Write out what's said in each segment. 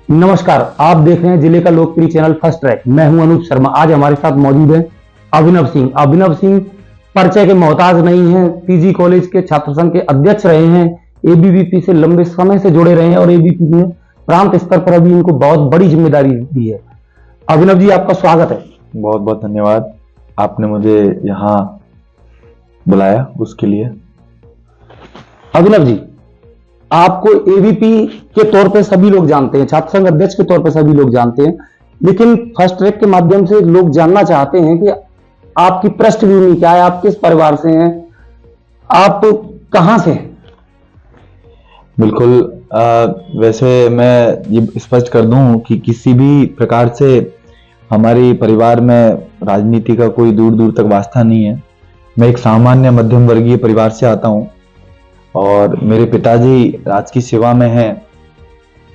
नमस्कार, आप देख रहे हैं जिले का लोकप्रिय चैनल फर्स्ट ट्रैक। मैं हूं अनूप शर्मा। आज हमारे साथ मौजूद है अभिनव सिंह। अभिनव सिंह परिचय के मोहताज नहीं हैं। पीजी कॉलेज के छात्र संघ के अध्यक्ष रहे हैं। एबीवीपी से लंबे समय से जुड़े रहे हैं और एबीवीपी में प्रांत स्तर पर अभी इनको बहुत बड़ी जिम्मेदारी दी है। अभिनव जी, आपका स्वागत है। बहुत बहुत धन्यवाद, आपने मुझे यहाँ बुलाया उसके लिए। अभिनव जी, आपको एबीपी के तौर पे सभी लोग जानते हैं, छात्र संघ अध्यक्ष के तौर पे सभी लोग जानते हैं, लेकिन फर्स्ट ट्रैक के माध्यम से लोग जानना चाहते हैं कि आपकी पृष्ठभूमि क्या है, आप किस परिवार से हैं, आप कहां से हैं? बिल्कुल। वैसे मैं ये स्पष्ट कर दूं कि किसी भी प्रकार से हमारे परिवार में राजनीति का कोई दूर दूर तक वास्ता नहीं है। मैं एक सामान्य मध्यम वर्गीय परिवार से आता हूं और मेरे पिताजी राजकीय सेवा में हैं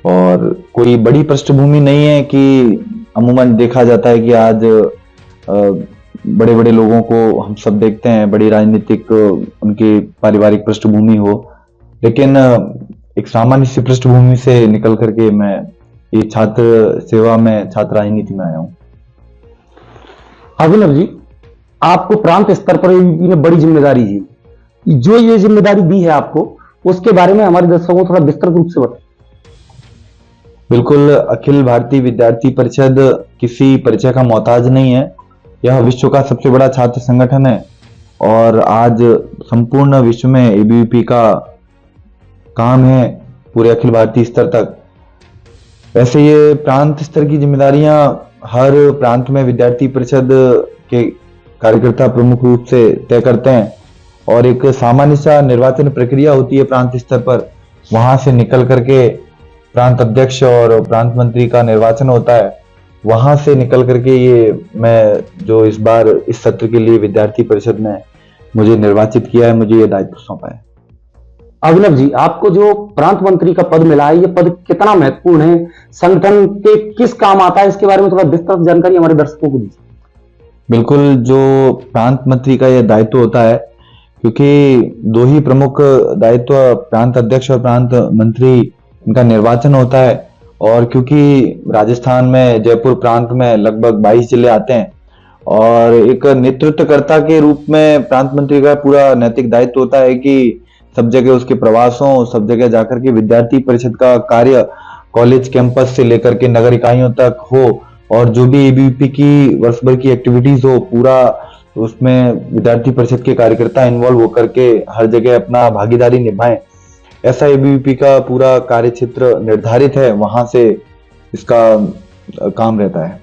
और कोई बड़ी पृष्ठभूमि नहीं है कि अमूमन देखा जाता है कि आज बड़े बड़े लोगों को हम सब देखते हैं, बड़ी राजनीतिक उनकी पारिवारिक पृष्ठभूमि हो, लेकिन एक सामान्य सी पृष्ठभूमि से निकल करके मैं ये छात्र सेवा में, छात्र राजनीति में आया हूं। अभिनव जी, आपको प्रांत स्तर पर एबीवीपी ने बड़ी जिम्मेदारी दी। जो ये जिम्मेदारी दी है आपको, उसके बारे में हमारे दर्शकों को थोड़ा विस्तृत रूप से बताएं। बिल्कुल, अखिल भारतीय विद्यार्थी परिषद किसी परिचय का मोहताज नहीं है। यह विश्व का सबसे बड़ा छात्र संगठन है और आज संपूर्ण विश्व में एबीवीपी का काम है पूरे अखिल भारतीय स्तर तक। वैसे ये प्रांत स्तर की जिम्मेदारियां हर प्रांत में विद्यार्थी परिषद के कार्यकर्ता प्रमुख रूप से तय करते हैं और एक सामान्य सा निर्वाचन प्रक्रिया होती है प्रांत स्तर पर। वहां से निकल करके प्रांत अध्यक्ष और प्रांत मंत्री का निर्वाचन होता है। वहां से निकल करके ये मैं जो इस बार इस सत्र के लिए विद्यार्थी परिषद ने मुझे निर्वाचित किया है, मुझे ये दायित्व सौंपा है। अभिनव जी, आपको जो प्रांत मंत्री का पद मिला है, ये पद कितना महत्वपूर्ण है, संगठन के किस काम आता है, इसके बारे में थोड़ा विस्तृत जानकारी हमारे दर्शकों को दीजिए। बिल्कुल, जो प्रांत मंत्री का यह दायित्व होता है, क्योंकि दो ही प्रमुख दायित्व प्रांत अध्यक्ष और प्रांत मंत्री, इनका निर्वाचन होता है। और क्योंकि राजस्थान में जयपुर प्रांत में लगभग 22 जिले आते हैं और एक नेतृत्वकर्ता के रूप में प्रांत मंत्री का पूरा नैतिक दायित्व होता है कि सब जगह उसके प्रवासों, सब जगह जाकर के विद्यार्थी परिषद का कार्य कॉलेज कैंपस से लेकर के नगर इकाइयों तक हो और जो भी एबीवीपी की वर्ष भर की एक्टिविटीज हो, पूरा उसमें विद्यार्थी परिषद के कार्यकर्ता इन्वॉल्व होकर के हर जगह अपना भागीदारी निभाएं। ऐसा एबीवीपी का पूरा कार्य क्षेत्र निर्धारित है, वहां से इसका काम रहता है।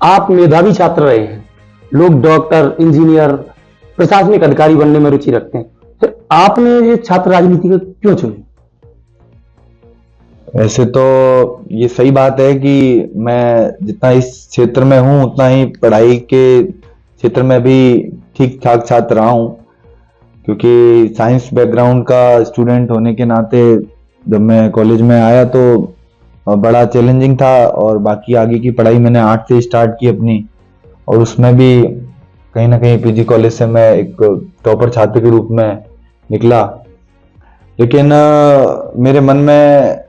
आप मेधावी छात्र रहे हैं, लोग डॉक्टर, इंजीनियर, प्रशासनिक अधिकारी बनने में रुचि रखते हैं, फिर आपने ये छात्र राजनीति को क्यों चुनी? वैसे तो ये सही बात है कि मैं जितना इस क्षेत्र में हूँ उतना ही पढ़ाई के क्षेत्र में भी ठीक ठाक छात्र रहा हूँ, क्योंकि साइंस बैकग्राउंड का स्टूडेंट होने के नाते जब मैं कॉलेज में आया तो बड़ा चैलेंजिंग था और बाकी आगे की पढ़ाई मैंने 8 से स्टार्ट की अपनी, और उसमें भी कहीं ना कहीं पीजी कॉलेज से मैं एक टॉपर छात्र के रूप में निकला। लेकिन मेरे मन में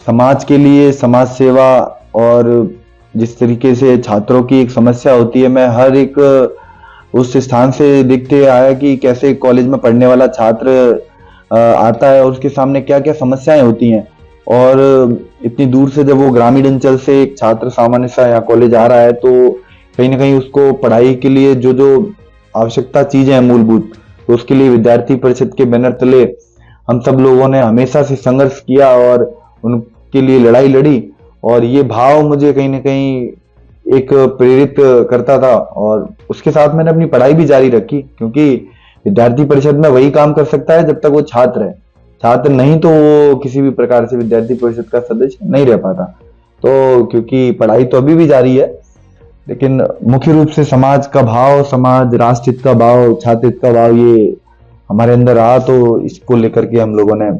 समाज के लिए समाज सेवा और जिस तरीके से छात्रों की एक समस्या होती है, मैं हर एक उस स्थान से देखते आया कि कैसे कॉलेज में पढ़ने वाला छात्र आता है और उसके सामने क्या क्या समस्याएं होती हैं, और इतनी दूर से जब वो ग्रामीण अंचल से एक छात्र सामान्य सा यहाँ कॉलेज आ रहा है तो कहीं ना कहीं उसको पढ़ाई के लिए जो जो आवश्यकता चीजें हैं मूलभूत, तो उसके लिए विद्यार्थी परिषद के बैनर तले हम सब लोगों ने हमेशा से संघर्ष किया और उनके लिए लड़ाई लड़ी, और ये भाव मुझे कहीं ना कहीं एक प्रेरित करता था और उसके साथ मैंने अपनी पढ़ाई भी जारी रखी, क्योंकि विद्यार्थी परिषद में वही काम कर सकता है जब तक वो छात्र है। छात्र नहीं तो वो किसी भी प्रकार से विद्यार्थी परिषद का सदस्य नहीं रह पाता। तो क्योंकि पढ़ाई तो अभी भी जारी है, लेकिन मुख्य रूप से समाज का भाव, समाज राष्ट्र हित का भाव, छात्र हित का भाव, ये हमारे अंदर रहा, तो इसको लेकर के हम लोगों ने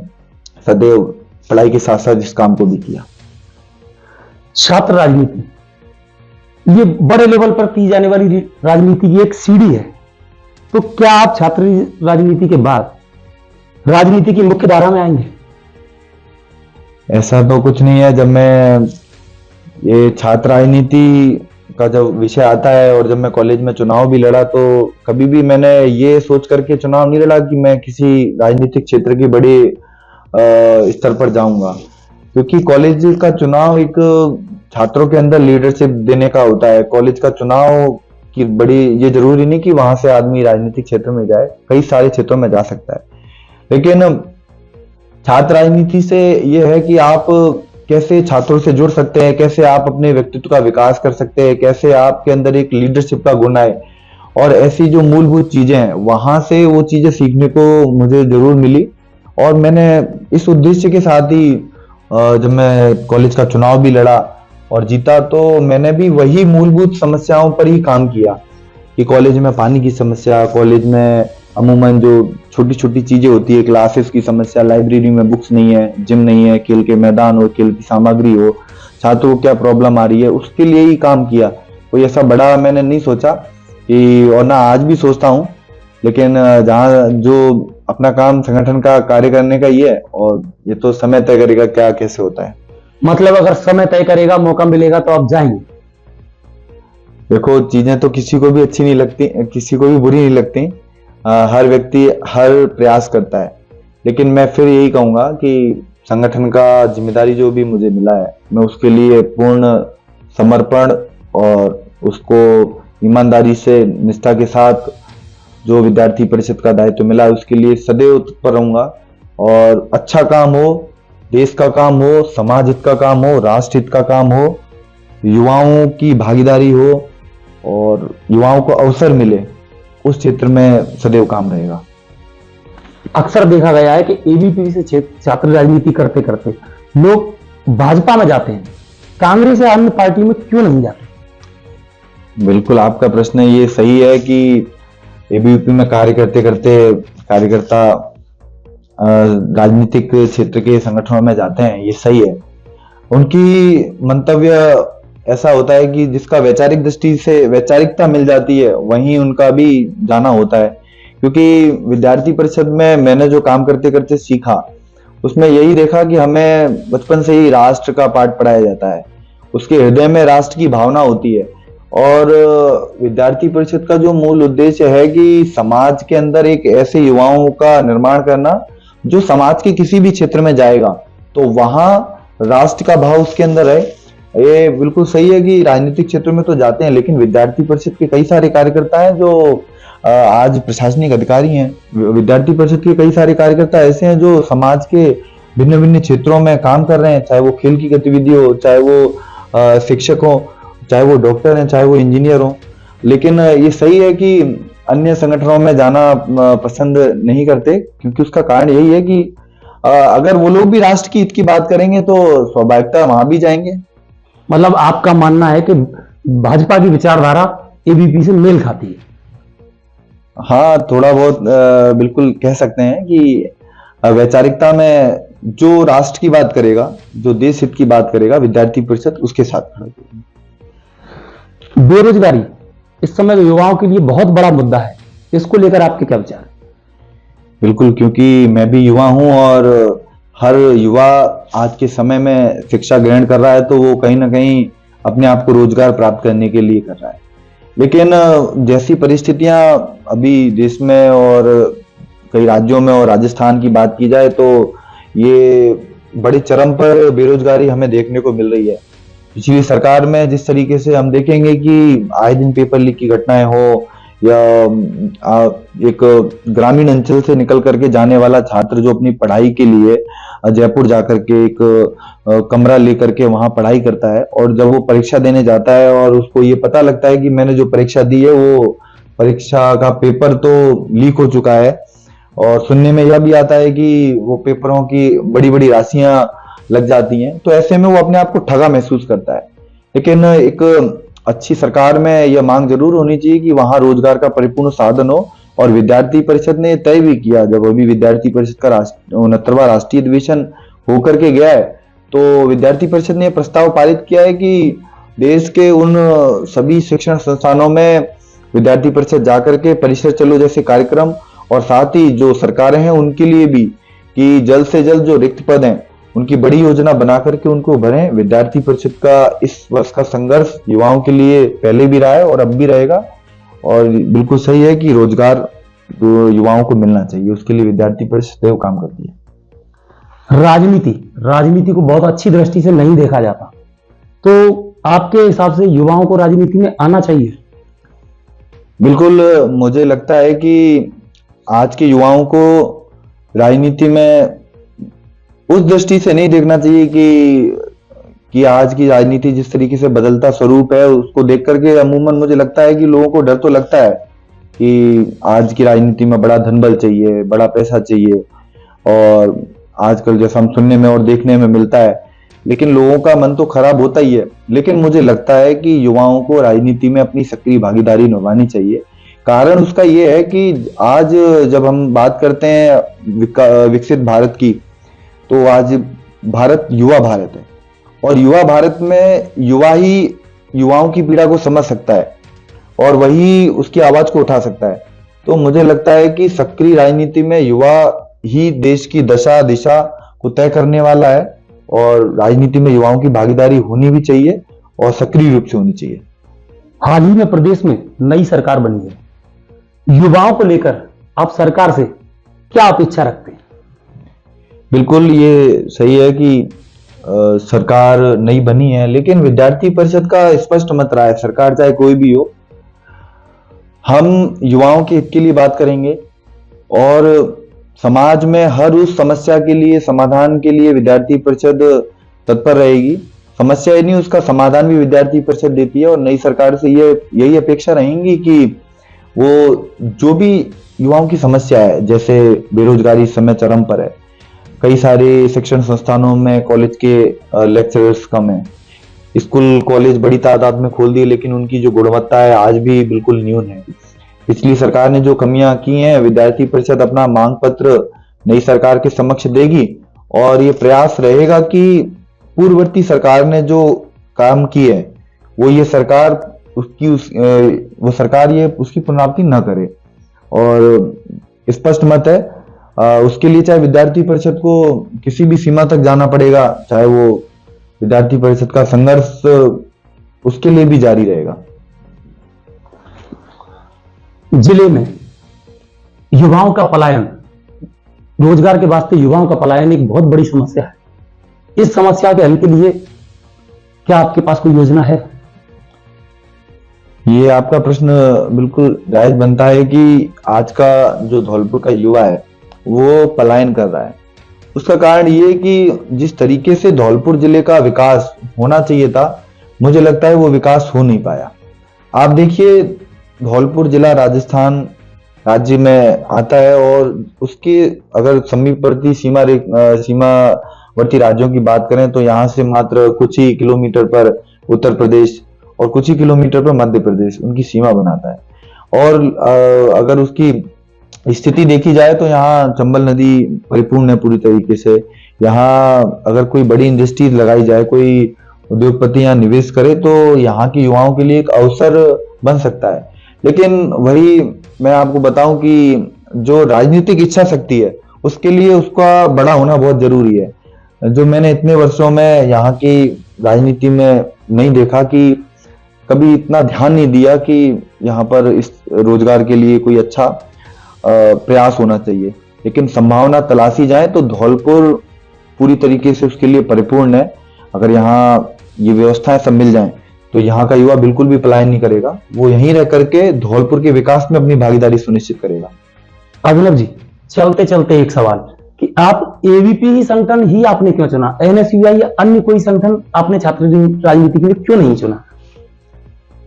सदैव पढ़ाई के साथ साथ इस काम को भी किया। छात्र राजनीति ये बड़े लेवल पर की जाने वाली राजनीति की एक सीढ़ी है, तो क्या आप छात्र राजनीति के बाद राजनीति की मुख्य धारा में आएंगे? ऐसा तो कुछ नहीं है। जब मैं ये छात्र राजनीति का जब विषय आता है और जब मैं कॉलेज में चुनाव भी लड़ा, तो कभी भी मैंने ये सोच करके चुनाव नहीं लड़ा कि मैं किसी राजनीतिक क्षेत्र की बड़ी स्तर पर जाऊंगा, क्योंकि कॉलेज का चुनाव एक छात्रों के अंदर लीडरशिप देने का होता है। कॉलेज का चुनाव की बड़ी, ये जरूरी नहीं कि वहां से आदमी राजनीतिक क्षेत्र में जाए, कई सारे क्षेत्रों में जा सकता है। लेकिन छात्र राजनीति से ये है कि आप कैसे छात्रों से जुड़ सकते हैं, कैसे आप अपने व्यक्तित्व का विकास कर सकते हैं, कैसे आपके अंदर एक लीडरशिप का गुण आए, और ऐसी जो मूलभूत चीजें हैं वहां से वो चीजें सीखने को मुझे जरूर मिली। और मैंने इस उद्देश्य के साथ ही जब मैं कॉलेज का चुनाव भी लड़ा और जीता, तो मैंने भी वही मूलभूत समस्याओं पर ही काम किया कि कॉलेज में पानी की समस्या, कॉलेज में अमूमन जो छोटी छोटी चीजें होती है, क्लासेस की समस्या, लाइब्रेरी में बुक्स नहीं है, जिम नहीं है, खेल के मैदान हो, खेल की सामग्री हो, छात्रों को क्या प्रॉब्लम आ रही है, उसके लिए ही काम किया। कोई ऐसा बड़ा मैंने नहीं सोचा कि, और ना आज भी सोचता हूँ, लेकिन जहाँ जो अपना काम संगठन का कार्य करने का ही है, और ये तो समय तय करेगा क्या कैसे होता है। मतलब अगर समय तय करेगा, मौका मिलेगा तो आप जाएंगे? देखो, चीजें तो किसी को भी अच्छी नहीं लगती, किसी को भी बुरी नहीं लगती। हर व्यक्ति हर प्रयास करता है, लेकिन मैं फिर यही कहूंगा कि संगठन का जिम्मेदारी जो भी मुझे मिला है, मैं उसके लिए पूर्ण समर्पण और उसको ईमानदारी से, निष्ठा के साथ जो विद्यार्थी परिषद का दायित्व मिला है उसके लिए सदैव तत्पर रहूंगा। और अच्छा काम हो, देश का काम हो, समाज हित का काम हो, राष्ट्र हित का काम हो, युवाओं की भागीदारी हो और युवाओं को अवसर मिले, उस क्षेत्र में सदैव काम रहेगा। अक्सर देखा गया है कि एबीवीपी से छात्र राजनीति करते करते लोग भाजपा में जाते हैं, कांग्रेस या अन्य पार्टी में क्यों नहीं जाते? बिल्कुल, आपका प्रश्न ये सही है कि एबीवीपी में कार्य करते करते कार्यकर्ता राजनीतिक क्षेत्र के संगठनों में जाते हैं, ये सही है। उनकी मंतव्य ऐसा होता है कि जिसका वैचारिक दृष्टि से वैचारिकता मिल जाती है, वहीं उनका भी जाना होता है। क्योंकि विद्यार्थी परिषद में मैंने जो काम करते करते सीखा, उसमें यही देखा कि हमें बचपन से ही राष्ट्र का पाठ पढ़ाया जाता है, उसके हृदय में राष्ट्र की भावना होती है। और विद्यार्थी परिषद का जो मूल उद्देश्य है कि समाज के अंदर एक ऐसे युवाओं का निर्माण करना जो समाज के किसी भी क्षेत्र में जाएगा तो वहां राष्ट्र का भाव उसके अंदर है। ये बिल्कुल सही है कि राजनीतिक क्षेत्र में तो जाते हैं, लेकिन विद्यार्थी परिषद के कई सारे कार्यकर्ता हैं जो आज प्रशासनिक अधिकारी हैं। विद्यार्थी परिषद के कई सारे कार्यकर्ता ऐसे हैं जो समाज के भिन्न भिन्न क्षेत्रों में काम कर रहे हैं, चाहे वो खेल की गतिविधि हो, चाहे वो शिक्षक हो, चाहे वो डॉक्टर हैं, चाहे वो इंजीनियर हो। लेकिन ये सही है कि अन्य संगठनों में जाना पसंद नहीं करते, क्योंकि उसका कारण यही है कि अगर वो लोग भी राष्ट्र की हित की बात करेंगे तो स्वाभाविकता वहां भी जाएंगे। मतलब आपका मानना है कि भाजपा की विचारधारा एबीवीपी से मेल खाती है? हाँ, थोड़ा बहुत बिल्कुल कह सकते हैं कि वैचारिकता में जो राष्ट्र की बात करेगा, जो देश हित की बात करेगा, विद्यार्थी परिषद उसके साथ खड़ा है। बेरोजगारी इस समय युवाओं के लिए बहुत बड़ा मुद्दा है, इसको लेकर आपके क्या विचार है? बिल्कुल, क्योंकि मैं भी युवा हूं और हर युवा आज के समय में शिक्षा ग्रहण कर रहा है तो वो कहीं ना कहीं अपने आप को रोजगार प्राप्त करने के लिए कर रहा है। लेकिन जैसी परिस्थितियां अभी देश में और कई राज्यों में और राजस्थान की बात की जाए तो ये बड़े चरम पर बेरोजगारी हमें देखने को मिल रही है। पिछली सरकार में जिस तरीके से हम देखेंगे कि आए दिन पेपर लीक की घटनाएं हो, या एक ग्रामीण अंचल से निकल करके जाने वाला छात्र जो अपनी पढ़ाई के लिए जयपुर जाकर के एक कमरा लेकर के वहां पढ़ाई करता है, और जब वो परीक्षा देने जाता है और उसको ये पता लगता है कि मैंने जो परीक्षा दी है वो परीक्षा का पेपर तो लीक हो चुका है, और सुनने में यह भी आता है कि वो पेपरों की बड़ी बड़ी राशियां लग जाती हैं, तो ऐसे में वो अपने आप को ठगा महसूस करता है। लेकिन एक अच्छी सरकार में यह मांग जरूर होनी चाहिए कि वहां रोजगार का परिपूर्ण साधन हो, और विद्यार्थी परिषद ने तय भी किया, जब अभी विद्यार्थी परिषद का 69वां राष्ट्रीय अधिवेशन होकर के गया है तो विद्यार्थी परिषद ने प्रस्ताव पारित किया है कि देश के उन सभी शिक्षण संस्थानों में विद्यार्थी परिषद जाकर के परिसर चलो जैसे कार्यक्रम, और साथ ही जो सरकारें हैं उनके लिए भी कि जल्द से जल्द जो रिक्त पद हैं उनकी बड़ी योजना बना करके उनको भरें। विद्यार्थी परिषद का इस वर्ष का संघर्ष युवाओं के लिए पहले भी रहा है और अब भी रहेगा, और बिल्कुल सही है कि रोजगार जो युवाओं को मिलना चाहिए उसके लिए विद्यार्थी परिषद वो काम करती है। राजनीति को बहुत अच्छी दृष्टि से नहीं देखा जाता, तो आपके हिसाब से युवाओं को राजनीति में आना चाहिए? बिल्कुल, मुझे लगता है कि आज के युवाओं को राजनीति में उस दृष्टि से नहीं देखना चाहिए कि आज की राजनीति जिस तरीके से बदलता स्वरूप है उसको देख करके अमूमन मुझे लगता है कि लोगों को डर तो लगता है कि आज की राजनीति में बड़ा धनबल चाहिए, बड़ा पैसा चाहिए, और आजकल जैसा हम सुनने में और देखने में मिलता है, लेकिन लोगों का मन तो खराब होता ही है। लेकिन मुझे लगता है कि युवाओं को राजनीति में अपनी सक्रिय भागीदारी निभानी चाहिए। कारण उसका ये है कि आज जब हम बात करते हैं विकसित भारत की, तो आज भारत युवा भारत है, और युवा भारत में युवा ही युवाओं की पीड़ा को समझ सकता है और वही उसकी आवाज को उठा सकता है। तो मुझे लगता है कि सक्रिय राजनीति में युवा ही देश की दशा दिशा को तय करने वाला है, और राजनीति में युवाओं की भागीदारी होनी भी चाहिए और सक्रिय रूप से होनी चाहिए। हाल ही में प्रदेश में नई सरकार बनी है, युवाओं को लेकर आप सरकार से क्या अपेक्षा रखते हैं? बिल्कुल, ये सही है कि सरकार नई बनी है, लेकिन विद्यार्थी परिषद का स्पष्ट मत रहा है, सरकार चाहे कोई भी हो, हम युवाओं के हित के लिए बात करेंगे और समाज में हर उस समस्या के लिए समाधान के लिए विद्यार्थी परिषद तत्पर रहेगी। समस्या ही नहीं, उसका समाधान भी विद्यार्थी परिषद देती है, और नई सरकार से यही अपेक्षा रहेंगी कि वो जो भी युवाओं की समस्या है, जैसे बेरोजगारी इस समय चरम पर है, कई सारे शिक्षण संस्थानों में कॉलेज के लेक्चरर्स कम है, स्कूल कॉलेज बड़ी तादाद में खोल दिए लेकिन उनकी जो गुणवत्ता है आज भी बिल्कुल न्यून है। पिछली सरकार ने जो कमियां की हैं, विद्यार्थी परिषद अपना मांग पत्र नई सरकार के समक्ष देगी, और ये प्रयास रहेगा कि पूर्ववर्ती सरकार ने जो काम की है वो ये सरकार उसकी पुनरावृत्ति न करे, और स्पष्ट मत है उसके लिए चाहे विद्यार्थी परिषद को किसी भी सीमा तक जाना पड़ेगा, चाहे वो विद्यार्थी परिषद का संघर्ष उसके लिए भी जारी रहेगा। जिले में युवाओं का पलायन, रोजगार के वास्ते युवाओं का पलायन एक बहुत बड़ी समस्या है। इस समस्या के हल के लिए क्या आपके पास कोई योजना है? ये आपका प्रश्न बिल्कुल जायज बनता है कि आज का जो धौलपुर का युवा है वो पलायन कर रहा है। उसका कारण ये कि जिस तरीके से धौलपुर जिले का विकास होना चाहिए था, मुझे लगता है वो विकास हो नहीं पाया। आप देखिए, धौलपुर जिला राजस्थान राज्य में आता है, और उसके अगर समीपवर्ती सीमावर्ती राज्यों की बात करें तो यहाँ से मात्र कुछ ही किलोमीटर पर उत्तर प्रदेश और कुछ ही किलोमीटर पर मध्य प्रदेश उनकी सीमा बनाता है। और अगर उसकी स्थिति देखी जाए तो यहाँ चंबल नदी परिपूर्ण है पूरी तरीके से। यहाँ अगर कोई बड़ी इंडस्ट्री लगाई जाए, कोई उद्योगपति यहाँ निवेश करे, तो यहाँ के युवाओं के लिए एक अवसर बन सकता है। लेकिन वही मैं आपको बताऊं कि जो राजनीतिक इच्छा शक्ति है उसके लिए उसका बड़ा होना बहुत जरूरी है, जो मैंने इतने वर्षों में यहाँ की राजनीति में नहीं देखा कि कभी इतना ध्यान नहीं दिया कि यहाँ पर इस रोजगार के लिए कोई अच्छा प्रयास होना चाहिए। लेकिन संभावना तलाशी जाए तो धौलपुर पूरी तरीके से उसके लिए परिपूर्ण है। अगर यहाँ ये व्यवस्थाएं सब मिल जाएं तो यहाँ का युवा बिल्कुल भी पलायन नहीं करेगा, वो यहीं रह करके धौलपुर के विकास में अपनी भागीदारी सुनिश्चित करेगा। अभिनव जी, चलते चलते एक सवाल कि आप एबीपी ही संगठन ही आपने क्यों चुना? एनएसयूआई या अन्य कोई संगठन आपने छात्र राजनीति के लिए क्यों नहीं चुना?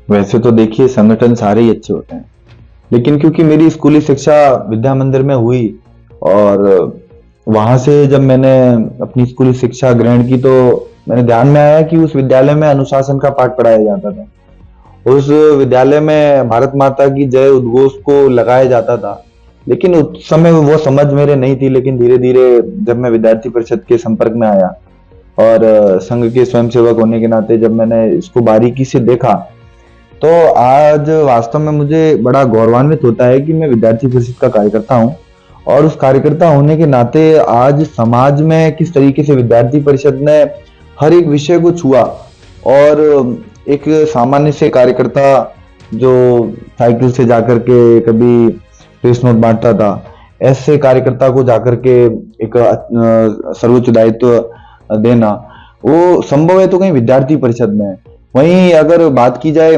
वैसे तो देखिए, संगठन सारे ही अच्छे होते हैं, लेकिन क्योंकि मेरी स्कूली शिक्षा विद्या मंदिर में हुई और वहां से जब मैंने अपनी स्कूली शिक्षा ग्रहण की तो मैंने ध्यान में आया कि उस विद्यालय में अनुशासन का पाठ पढ़ाया जाता था। उस विद्यालय में भारत माता की जय उद्घोष को लगाया जाता था, लेकिन उस समय वो समझ मेरे नहीं थी। लेकिन धीरे धीरे जब मैं विद्यार्थी परिषद के संपर्क में आया और संघ के स्वयंसेवक होने के नाते जब मैंने इसको बारीकी से देखा, तो आज वास्तव में मुझे बड़ा गौरवान्वित होता है कि मैं विद्यार्थी परिषद का कार्यकर्ता हूँ और उस कार्यकर्ता होने के नाते आज समाज में किस तरीके से विद्यार्थी परिषद ने हर एक विषय को छुआ, और एक सामान्य से कार्यकर्ता जो साइकिल से जाकर के कभी प्रेस नोट बांटता था, ऐसे कार्यकर्ता को जाकर के एक सर्वोच्च दायित्व देना, वो संभव है तो कहीं विद्यार्थी परिषद में है। वहीं अगर बात की जाए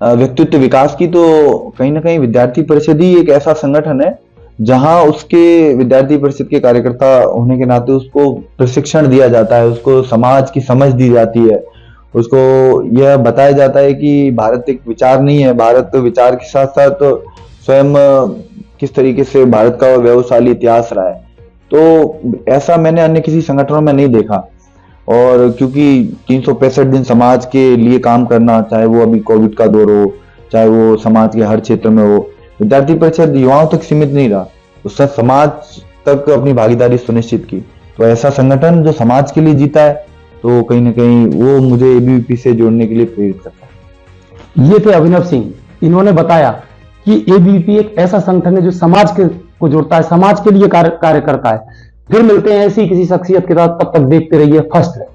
व्यक्तित्व विकास की, तो कहीं ना कहीं विद्यार्थी परिषद ही एक ऐसा संगठन है जहां उसके विद्यार्थी परिषद के कार्यकर्ता होने के नाते उसको प्रशिक्षण दिया जाता है, उसको समाज की समझ दी जाती है, उसको यह बताया जाता है कि भारत एक विचार नहीं है, भारत विचार के साथ साथ स्वयं किस तरीके से भारत का वैभवशाली इतिहास रहा है। तो ऐसा मैंने अन्य किसी संगठनों में नहीं देखा। और क्योंकि 365 दिन समाज के लिए काम करना, चाहे वो अभी कोविड का दौर हो, चाहे वो समाज के हर क्षेत्र में हो, विद्यार्थी परिषद युवाओं तक सीमित नहीं रहा, उसने समाज तक अपनी भागीदारी सुनिश्चित की। तो ऐसा संगठन जो समाज के लिए जीता है, तो कहीं ना कहीं वो मुझे एबीवीपी से जोड़ने के लिए प्रेरित करता है। ये थे अभिनव सिंह। इन्होंने बताया कि एबीवीपी एक ऐसा संगठन है जो समाज को जोड़ता है, समाज के लिए कार्य करता है। फिर मिलते हैं ऐसी किसी शख्सियत के साथ, तब तक देखते रहिए फर्स्ट है।